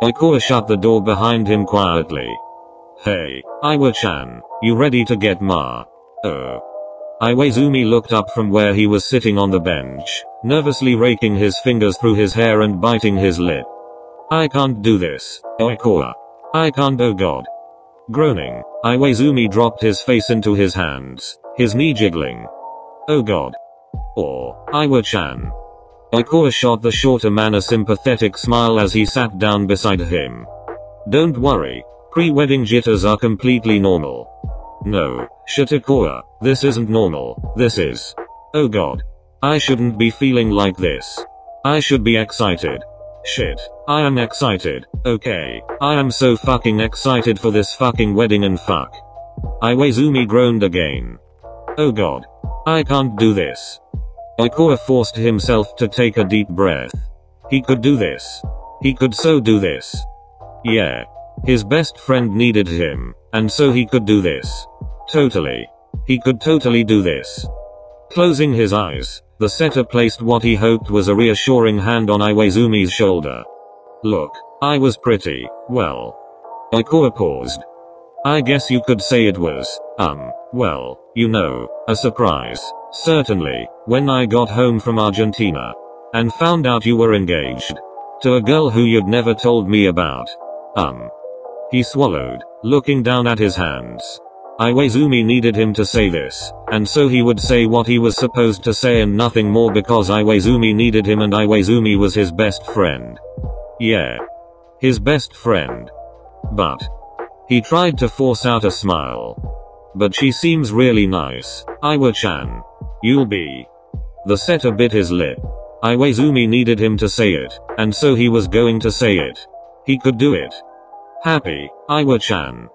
Oikura shut the door behind him quietly. Hey, Iwa-chan, you ready to get ma? Oh. Iwaizumi looked up from where he was sitting on the bench, nervously raking his fingers through his hair and biting his lip. I can't do this, Oikura. I can't, oh god. Groaning, Iwaizumi dropped his face into his hands, his knee jiggling. Oh god. Or, Iwa-chan. Oikura shot the shorter man a sympathetic smile as he sat down beside him. Don't worry, pre-wedding jitters are completely normal. No, Shitakura, this isn't normal, this is. Oh god. I shouldn't be feeling like this. I should be excited. Shit, I am excited, okay, I am so fucking excited for this fucking wedding and fuck. Iwaizumi groaned again. Oh god. I can't do this. Oikura forced himself to take a deep breath. He could do this. He could so do this. Yeah. His best friend needed him, and so he could do this. Totally. He could totally do this. Closing his eyes, the setter placed what he hoped was a reassuring hand on Iwaizumi's shoulder. Look, I was pretty, well. Oikura paused. I guess you could say it was, well, you know, a surprise. Certainly, when I got home from Argentina. And found out you were engaged. To a girl who you'd never told me about. He swallowed, looking down at his hands. Iwaizumi needed him to say this, and so he would say what he was supposed to say and nothing more because Iwaizumi needed him and Iwaizumi was his best friend. Yeah. His best friend. But. He tried to force out a smile. But she seems really nice, Iwa-chan. You'll be. The setter bit his lip. Iwaizumi needed him to say it, and so he was going to say it. He could do it. Happy, Iwa-chan.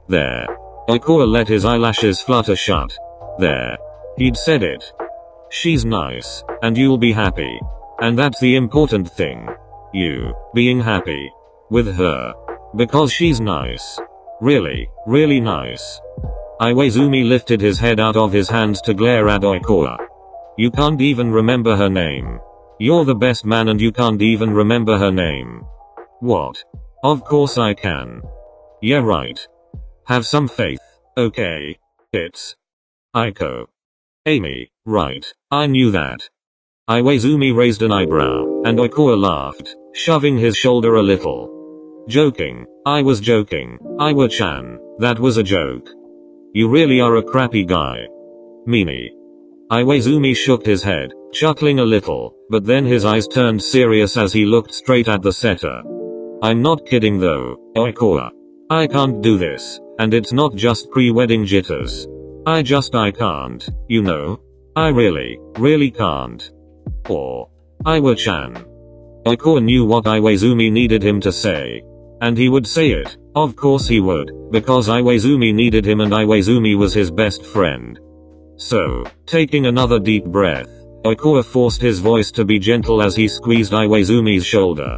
There. Oikura let his eyelashes flutter shut. There. He'd said it. She's nice, and you'll be happy. And that's the important thing. You, being happy. With her. Because she's nice. Really, really nice. Iwaizumi lifted his head out of his hands to glare at Oikura. You can't even remember her name. You're the best man and you can't even remember her name. What? Of course I can. Yeah right. Have some faith, okay? It's Aiko. Amy, right, I knew that. Iwaizumi raised an eyebrow, and Oikura laughed, shoving his shoulder a little. Joking, I was joking, Iwa-chan, that was a joke. You really are a crappy guy. Meanie. Iwaizumi shook his head, chuckling a little, but then his eyes turned serious as he looked straight at the setter. I'm not kidding though, Oikura. I can't do this, and it's not just pre-wedding jitters. I can't, you know. I really can't. Or, Iwa-chan. Oikura knew what Iwaizumi needed him to say. And he would say it, of course he would, because Iwaizumi needed him and Iwaizumi was his best friend. So, taking another deep breath, Oikura forced his voice to be gentle as he squeezed Iwaizumi's shoulder.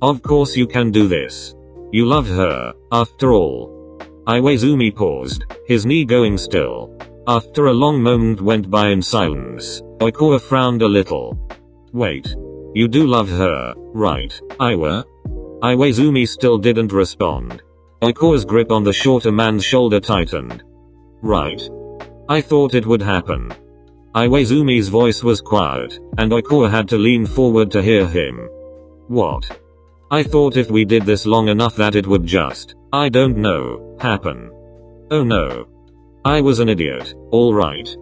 Of course you can do this. You love her, after all. Iwaizumi paused, his knee going still. After a long moment went by in silence, Oikura frowned a little. Wait. You do love her, right, Iwa? Iwaizumi still didn't respond. Oikura's grip on the shorter man's shoulder tightened. Right. I thought it would happen. Iwaizumi's voice was quiet, and Oikura had to lean forward to hear him. What? I thought if we did this long enough that it would just, I don't know, happen. Oh no. I was an idiot, alright.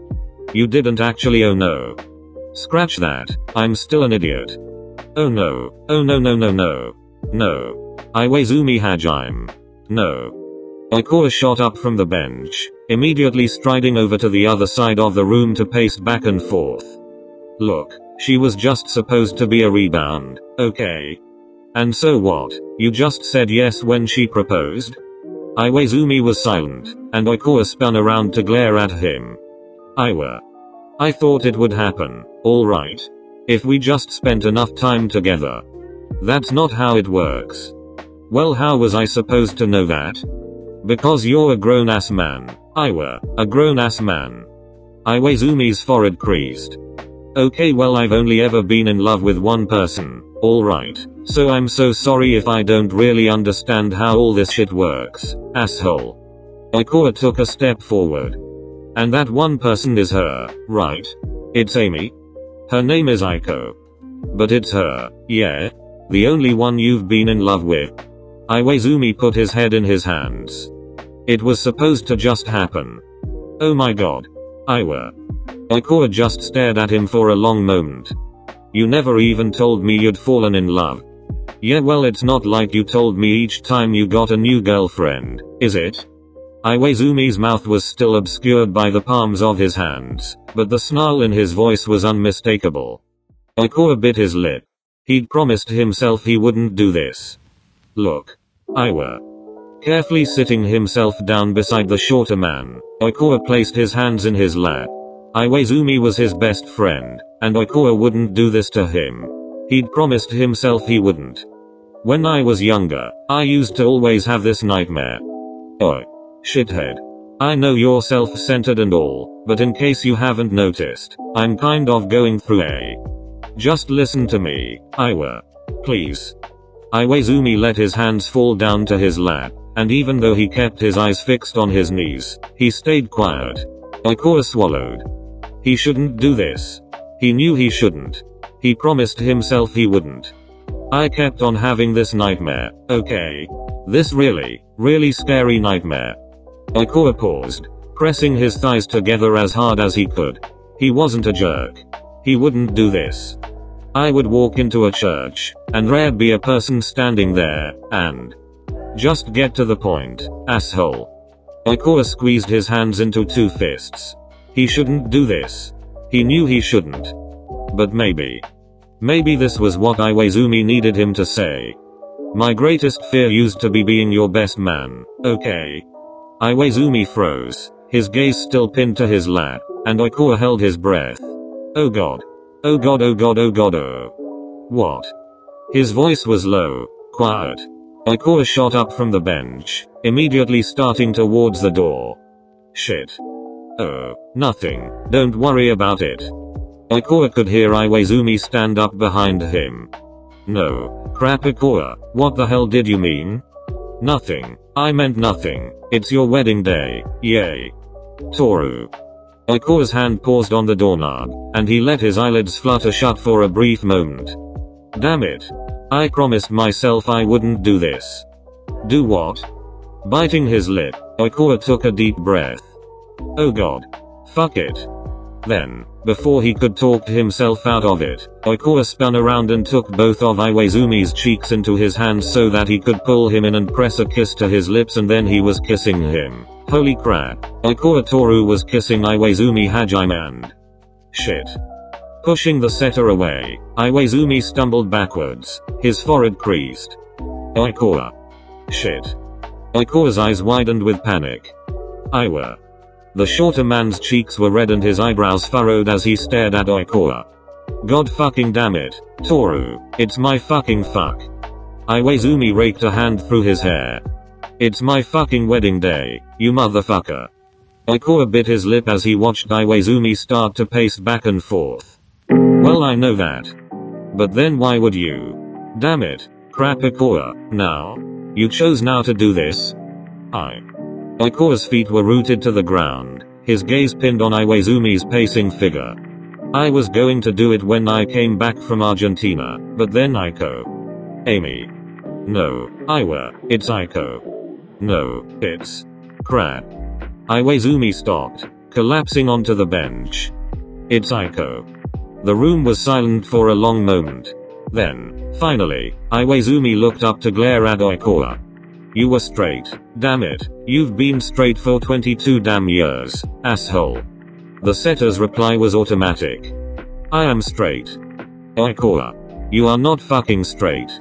You didn't actually, oh no. Scratch that, I'm still an idiot. Oh no, oh no no no no. No. Iwaizumi Hajime. No. Oikura shot up from the bench, immediately striding over to the other side of the room to pace back and forth. Look, she was just supposed to be a rebound, okay? And so what, you just said yes when she proposed? Iwaizumi was silent, and Oikura spun around to glare at him. Iwa. I thought it would happen, alright. If we just spent enough time together. That's not how it works. Well, how was I supposed to know that? Because you're a grown-ass man, Iwa, a grown-ass man. Iwaizumi's forehead creased. Okay, well, I've only ever been in love with one person, Alright, so I'm so sorry if I don't really understand how all this shit works, asshole. Oikoa took a step forward. And that one person is her, right? It's Amy? Her name is Aiko. But it's her, yeah? The only one you've been in love with? Iwaizumi put his head in his hands. It was supposed to just happen. Oh my god. Iwa. Oikoa just stared at him for a long moment. You never even told me you'd fallen in love. Yeah, well, it's not like you told me each time you got a new girlfriend, is it? Iwaizumi's mouth was still obscured by the palms of his hands, but the snarl in his voice was unmistakable. Oikoa bit his lip. He'd promised himself he wouldn't do this. Look. Iwa. Carefully sitting himself down beside the shorter man, Oikoa placed his hands in his lap. Iwaizumi was his best friend, and Oikoa wouldn't do this to him. He'd promised himself he wouldn't. When I was younger, I used to always have this nightmare. Oh. Shithead. I know you're self-centered and all, but in case you haven't noticed, I'm kind of going through a. Just listen to me, Iwa. Please. Iwaizumi let his hands fall down to his lap, and even though he kept his eyes fixed on his knees, he stayed quiet. Oikoa swallowed. He shouldn't do this. He knew he shouldn't. He promised himself he wouldn't. I kept on having this nightmare, okay? This really scary nightmare. Oikoa paused, pressing his thighs together as hard as he could. He wasn't a jerk. He wouldn't do this. I would walk into a church, and there'd be a person standing there, and just get to the point, asshole. Oikoa squeezed his hands into two fists. He shouldn't do this. He knew he shouldn't. But maybe this was what Iwaizumi needed him to say. My greatest fear used to be being your best man, okay? Iwaizumi froze, his gaze still pinned to his lap, and Oikoa held his breath. Oh god. Oh god, oh god, oh god, oh. What? His voice was low, quiet. Oikoa shot up from the bench, immediately starting towards the door. Shit. Oh, nothing, don't worry about it. Oikoa could hear Iwaizumi stand up behind him. No, crap Oikoa, what the hell did you mean? Nothing, I meant nothing, it's your wedding day, yay. Toru. Oikoa's hand paused on the doorknob, and he let his eyelids flutter shut for a brief moment. Damn it. I promised myself I wouldn't do this. Do what? Biting his lip, Oikoa took a deep breath. Oh god. Fuck it. Then, before he could talk himself out of it, Oikoa spun around and took both of Iwaizumi's cheeks into his hands so that he could pull him in and press a kiss to his lips, and then he was kissing him. Holy crap. Oikoa Toru was kissing Iwaizumi Hajime and shit. Pushing the setter away, Iwaizumi stumbled backwards, his forehead creased. Oikoa. Shit. Oikoa's eyes widened with panic. Iwa. The shorter man's cheeks were red and his eyebrows furrowed as he stared at Oikoa. God fucking damn it, Toru, it's my fucking fuck. Iwaizumi raked a hand through his hair. It's my fucking wedding day, you motherfucker. Oikoa bit his lip as he watched Iwaizumi start to pace back and forth. Well, I know that. But then why would you? Damn it, crap Oikoa, now? You chose now to do this? Oikoa's feet were rooted to the ground, his gaze pinned on Iwaizumi's pacing figure. I was going to do it when I came back from Argentina, but then Aiko. Amy. No, Iwa, it's Aiko. No, it's crap. Iwaizumi stopped, collapsing onto the bench. It's Aiko. The room was silent for a long moment. Then, finally, Iwaizumi looked up to glare at Oikoa. You were straight. Damn it. You've been straight for 22 damn years, asshole. The setter's reply was automatic. I am straight. Oikoa. You are not fucking straight.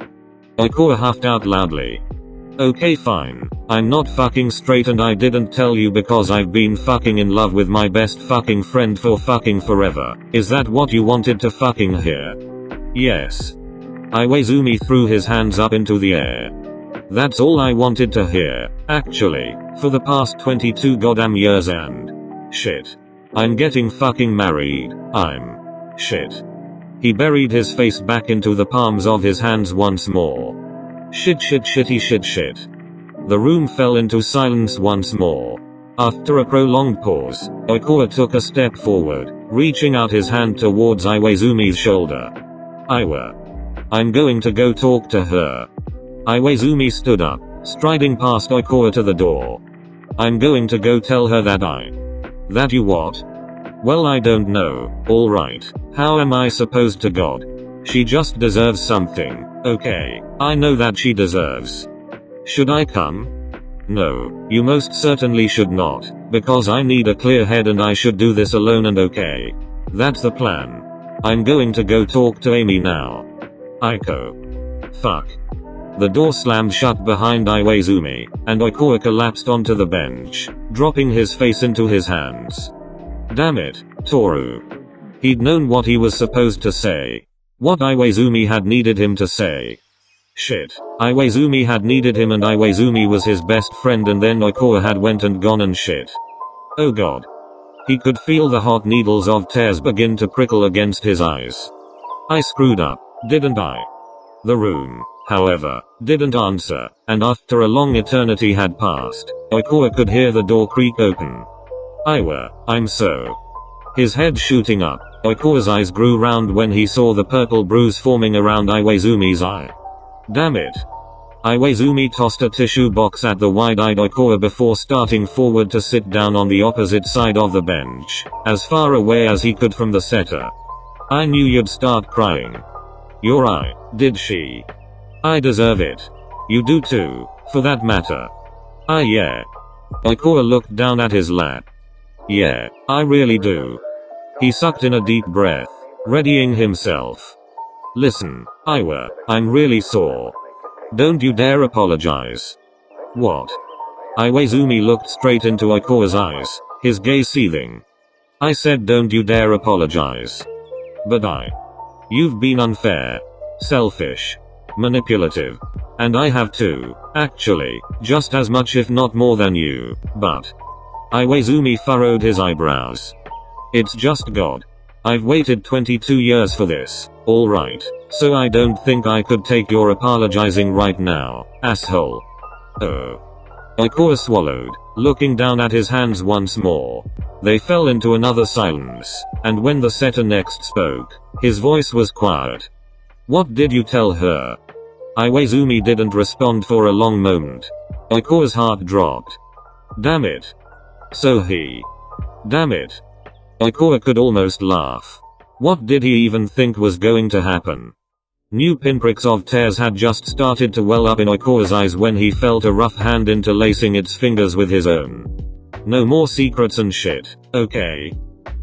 Oikoa huffed out loudly. Okay fine. I'm not fucking straight and I didn't tell you because I've been fucking in love with my best fucking friend for fucking forever. Is that what you wanted to fucking hear? Yes. Iwaizumi threw his hands up into the air. That's all I wanted to hear, actually, for the past 22 goddamn years and shit. I'm getting fucking married, shit. He buried his face back into the palms of his hands once more. Shit. The room fell into silence once more. After a prolonged pause, Oikawa took a step forward, reaching out his hand towards Iwaizumi's shoulder. Iwa. I'm going to go talk to her. Iwaizumi stood up, striding past Oikawa to the door. I'm going to go tell her that you what? Well, I don't know. Alright. How am I supposed to God? She just deserves something. Okay. I know that she deserves. Should I come? No, you most certainly should not, because I need a clear head and I should do this alone and okay. That's the plan. I'm going to go talk to Amy now. Aiko. Fuck. The door slammed shut behind Iwaizumi, and Oikawa collapsed onto the bench, dropping his face into his hands. Damn it, Toru. He'd known what he was supposed to say. What Iwaizumi had needed him to say. Shit. Iwaizumi had needed him and Iwaizumi was his best friend and then Oikawa had went and gone and shit. Oh god. He could feel the hot needles of tears begin to prickle against his eyes. I screwed up, didn't I? The room, however, didn't answer, and after a long eternity had passed, Oikawa could hear the door creak open. Iwa, I'm so. His head shooting up, Oikawa's eyes grew round when he saw the purple bruise forming around Iwaizumi's eye. Damn it. Iwaizumi tossed a tissue box at the wide-eyed Oikawa before starting forward to sit down on the opposite side of the bench, as far away as he could from the setter. I knew you'd start crying. Your eye, did she? I deserve it. You do too, for that matter. Yeah. Oikawa looked down at his lap. Yeah, I really do. He sucked in a deep breath, readying himself. Listen, Iwa, I'm really sore. Don't you dare apologize. What? Iwaizumi looked straight into Oikawa's eyes, his gaze seething. I said don't you dare apologize. But You've been unfair, selfish, manipulative. And I have too, actually, just as much if not more than you, but. Iwaizumi furrowed his eyebrows. It's just God. I've waited 22 years for this, alright, so I don't think I could take your apologizing right now, asshole. Oh. Oikawa swallowed, looking down at his hands once more. They fell into another silence, and when the setter next spoke, his voice was quiet. What did you tell her? Iwaizumi didn't respond for a long moment. Oikawa's heart dropped. Damn it. So he. Damn it. Oikawa could almost laugh. What did he even think was going to happen? New pinpricks of tears had just started to well up in Oikawa's eyes when he felt a rough hand interlacing its fingers with his own. No more secrets and shit, okay?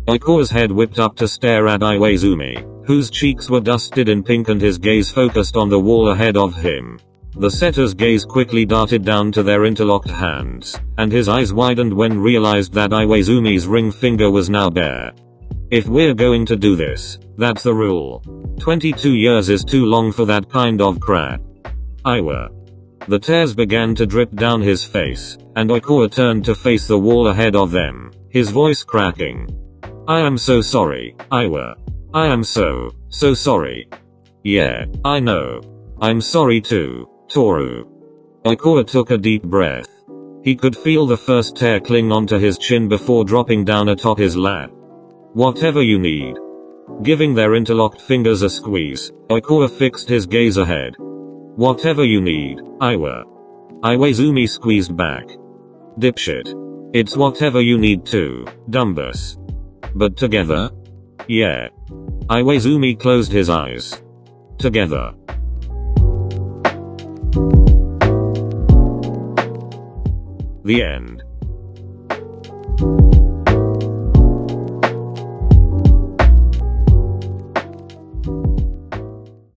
Oikawa's head whipped up to stare at Iwaizumi, whose cheeks were dusted in pink and his gaze focused on the wall ahead of him. The setter's gaze quickly darted down to their interlocked hands, and his eyes widened when realized that Iwaizumi's ring finger was now bare. If we're going to do this, that's the rule. 22 years is too long for that kind of crap. Iwa. The tears began to drip down his face, and Oikawa turned to face the wall ahead of them, his voice cracking. I am so sorry, Iwa. I am so sorry. Yeah, I know. I'm sorry too, Toru. Oikawa took a deep breath. He could feel the first tear cling onto his chin before dropping down atop his lap. Whatever you need. Giving their interlocked fingers a squeeze, Oikawa fixed his gaze ahead. Whatever you need, Iwa. Iwaizumi squeezed back. Dipshit. It's whatever you need too, Dumbus. But together? Yeah. Iwaizumi closed his eyes. Together. The end.